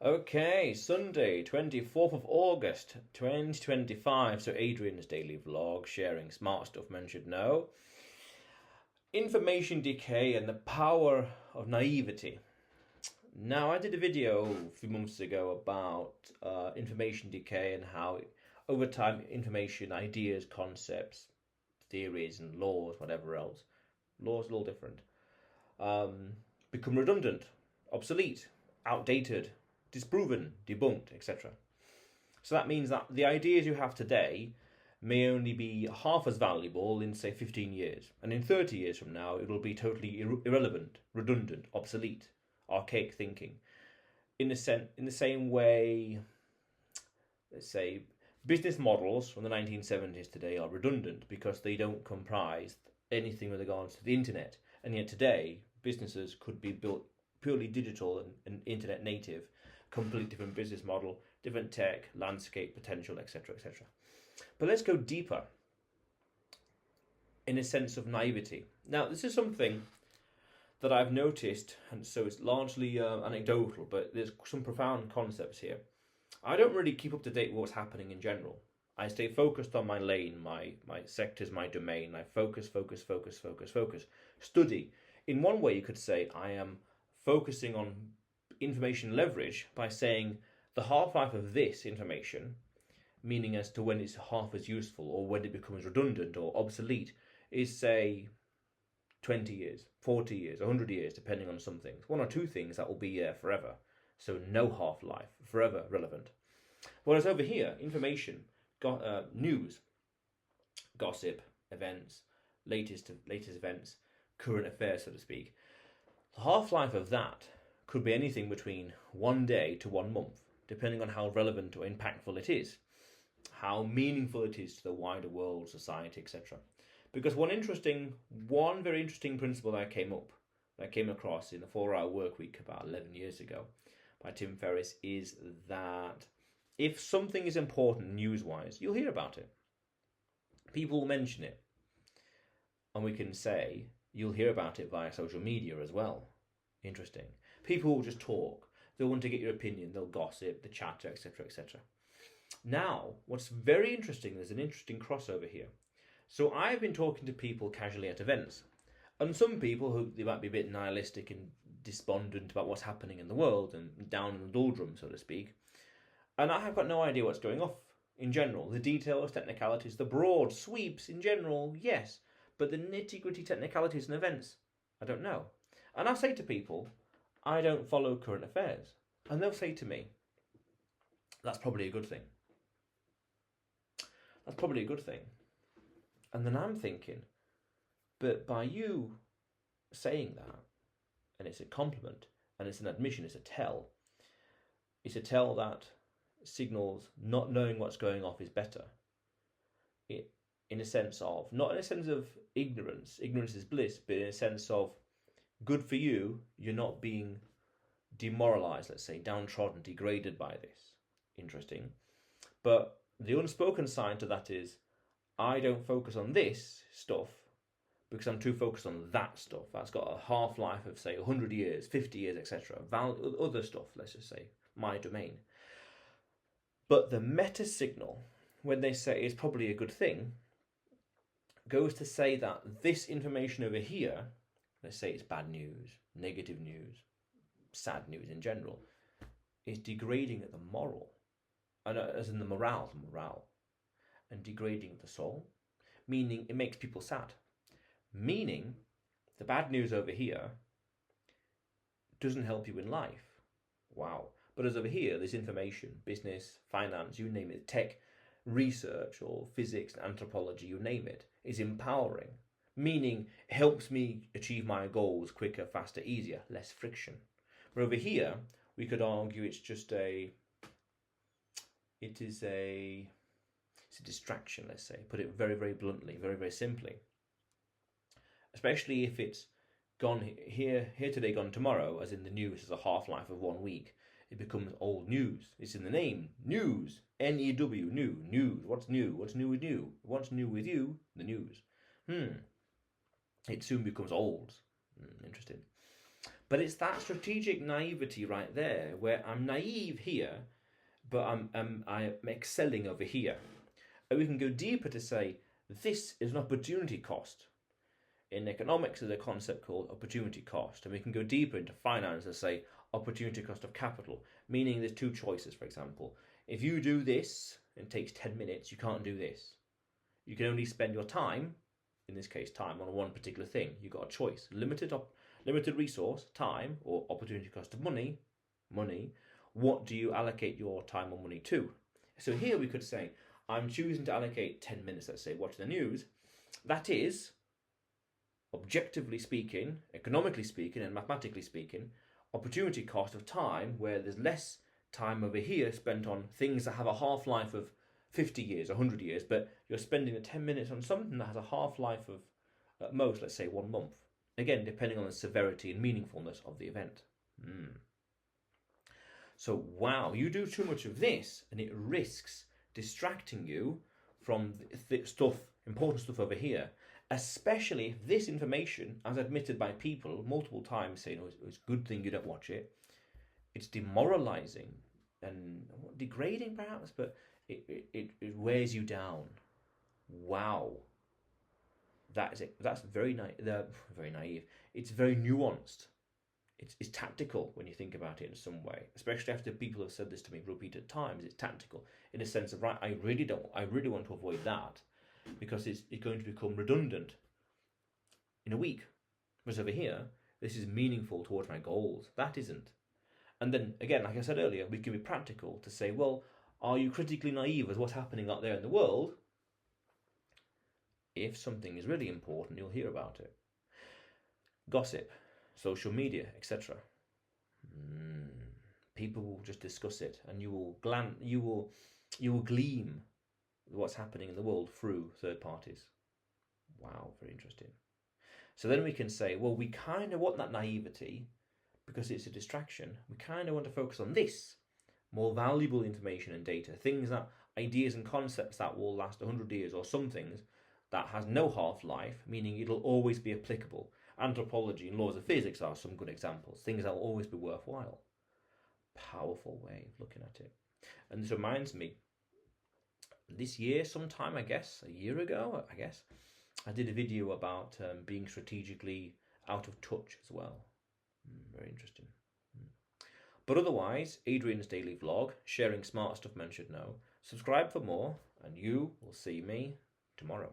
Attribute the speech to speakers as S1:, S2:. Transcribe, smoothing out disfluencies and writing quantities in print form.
S1: Okay, Sunday, 24th of August, 2025. So, Adrian's daily vlog, sharing smart stuff men should know. Information decay and the power of naivety. Now, I did a video a few months ago about information decay and how, over time, information, ideas, concepts, theories, and laws, whatever else, laws are all different, become redundant, obsolete, outdated, disproven, debunked, etc. So that means that the ideas you have today may only be half as valuable in, say, 15 years. And in 30 years from now, it will be totally irrelevant, redundant, obsolete, archaic thinking. In the same way, let's say, business models from the 1970s today are redundant because they don't comprise anything with regards to the internet. And yet today, businesses could be built purely digital and internet native, completely different business model, different tech, landscape, potential, etc., etc. But let's go deeper in a sense of naivety. Now, this is something that I've noticed, and so it's largely anecdotal, but there's some profound concepts here. I don't really keep up to date with what's happening in general. I stay focused on my lane, my sectors, my domain. I focus. Study. In one way, you could say I am focusing on information leverage by saying the half-life of this information, meaning as to when it's half as useful or when it becomes redundant or obsolete, is, say, 20 years, 40 years, 100 years, depending on some things. One or two things that will be there forever. So no half-life, forever relevant. Whereas over here, information, news, gossip, events, latest events, current affairs, so to speak. The half-life of that could be anything between 1 day to 1 month, depending on how relevant or impactful it is, how meaningful it is to the wider world, society, etc. Because one very interesting principle that I came across in the 4-hour work week about 11 years ago by Tim Ferriss is that if something is important news-wise, you'll hear about it. People will mention it. And we can say you'll hear about it via social media as well. Interesting. People will just talk. They'll want to get your opinion. They'll gossip, the chatter, etc., etc. Now, what's very interesting, there's an interesting crossover here. So I've been talking to people casually at events. And some people who they might be a bit nihilistic and despondent about what's happening in the world and down in the doldrums, so to speak. And I have got no idea what's going off in general. The details, technicalities, the broad sweeps in general, yes. But the nitty-gritty technicalities and events, I don't know. And I say to people, I don't follow current affairs. And they'll say to me, that's probably a good thing. That's probably a good thing. And then I'm thinking, but by you saying that, and it's a compliment, and it's an admission, it's a tell that signals not knowing what's going off is better. In a sense of, not in a sense of ignorance is bliss, but in a sense of good for you, you're not being demoralized, let's say, downtrodden, degraded by this. Interesting. But the unspoken side to that is, I don't focus on this stuff because I'm too focused on that stuff. That's got a half-life of, say, 100 years, 50 years, etc. Other stuff, let's just say, my domain. But the meta signal, when they say it's probably a good thing, goes to say that this information over here, let's say it's bad news, negative news, sad news in general, is degrading the moral, and as in the morale, and degrading the soul, meaning it makes people sad. Meaning, the bad news over here doesn't help you in life. Wow. But as over here, this information, business, finance, you name it, tech, research, or physics, anthropology, you name it, is empowering. Meaning, it helps me achieve my goals quicker, faster, easier, less friction. But over here, we could argue it's a distraction, let's say. Put it very, very bluntly, very, very simply. Especially if it's gone here today, gone tomorrow, as in the news has a half-life of 1 week. It becomes old news. It's in the name. News. N-E-W. New. News. What's new? What's new with you? What's new with you? The news. It soon becomes old. Interesting. But it's that strategic naivety right there, where I'm naive here, but I'm excelling over here. And we can go deeper to say this is an opportunity cost. In economics, there's a concept called opportunity cost, and we can go deeper into finance and say opportunity cost of capital, meaning there's two choices. For example, if you do this and it takes 10 minutes, you can't do this. You can only spend your time, in this case time, on one particular thing. You've got a choice: limited resource, time, or opportunity cost of money. What do you allocate your time or money to? So here we could say, I'm choosing to allocate 10 minutes, let's say, watching the news. That is, objectively speaking, economically speaking, and mathematically speaking, opportunity cost of time, where there's less time over here spent on things that have a half-life of 50 years, 100 years, but you're spending the 10 minutes on something that has a half-life of, at most, let's say 1 month. Again, depending on the severity and meaningfulness of the event. So, wow, you do too much of this, and it risks distracting you from the important stuff over here, especially if this information, as admitted by people multiple times, saying, oh, it's a good thing you don't watch it, it's demoralizing and degrading perhaps, but it wears you down. Wow. That is it. That's very naive. It's very nuanced. It's tactical when you think about it in some way, especially after people have said this to me repeated times. It's tactical in a sense of, right, I really want to avoid that because it's going to become redundant in a week. Whereas over here, this is meaningful towards my goals. That isn't. And then again, like I said earlier, we can be practical to say, well, are you critically naive as what's happening out there in the world? If something is really important, you'll hear about it. Gossip, social media, etc. People will just discuss it, and you will glean what's happening in the world through third parties. Wow, very interesting. So then we can say, well, we kind of want that naivety because it's a distraction. We kind of want to focus on this more valuable information and data, things that ideas and concepts that will last 100 years, or some things that has no half-life, meaning it'll always be applicable. Anthropology and laws of physics are some good examples, things that will always be worthwhile. Powerful way of looking at it. And this reminds me, this year sometime, a year ago, I did a video about being strategically out of touch as well. Very interesting. But otherwise, Adrian's daily vlog, sharing smart stuff men should know. Subscribe for more, and you will see me tomorrow.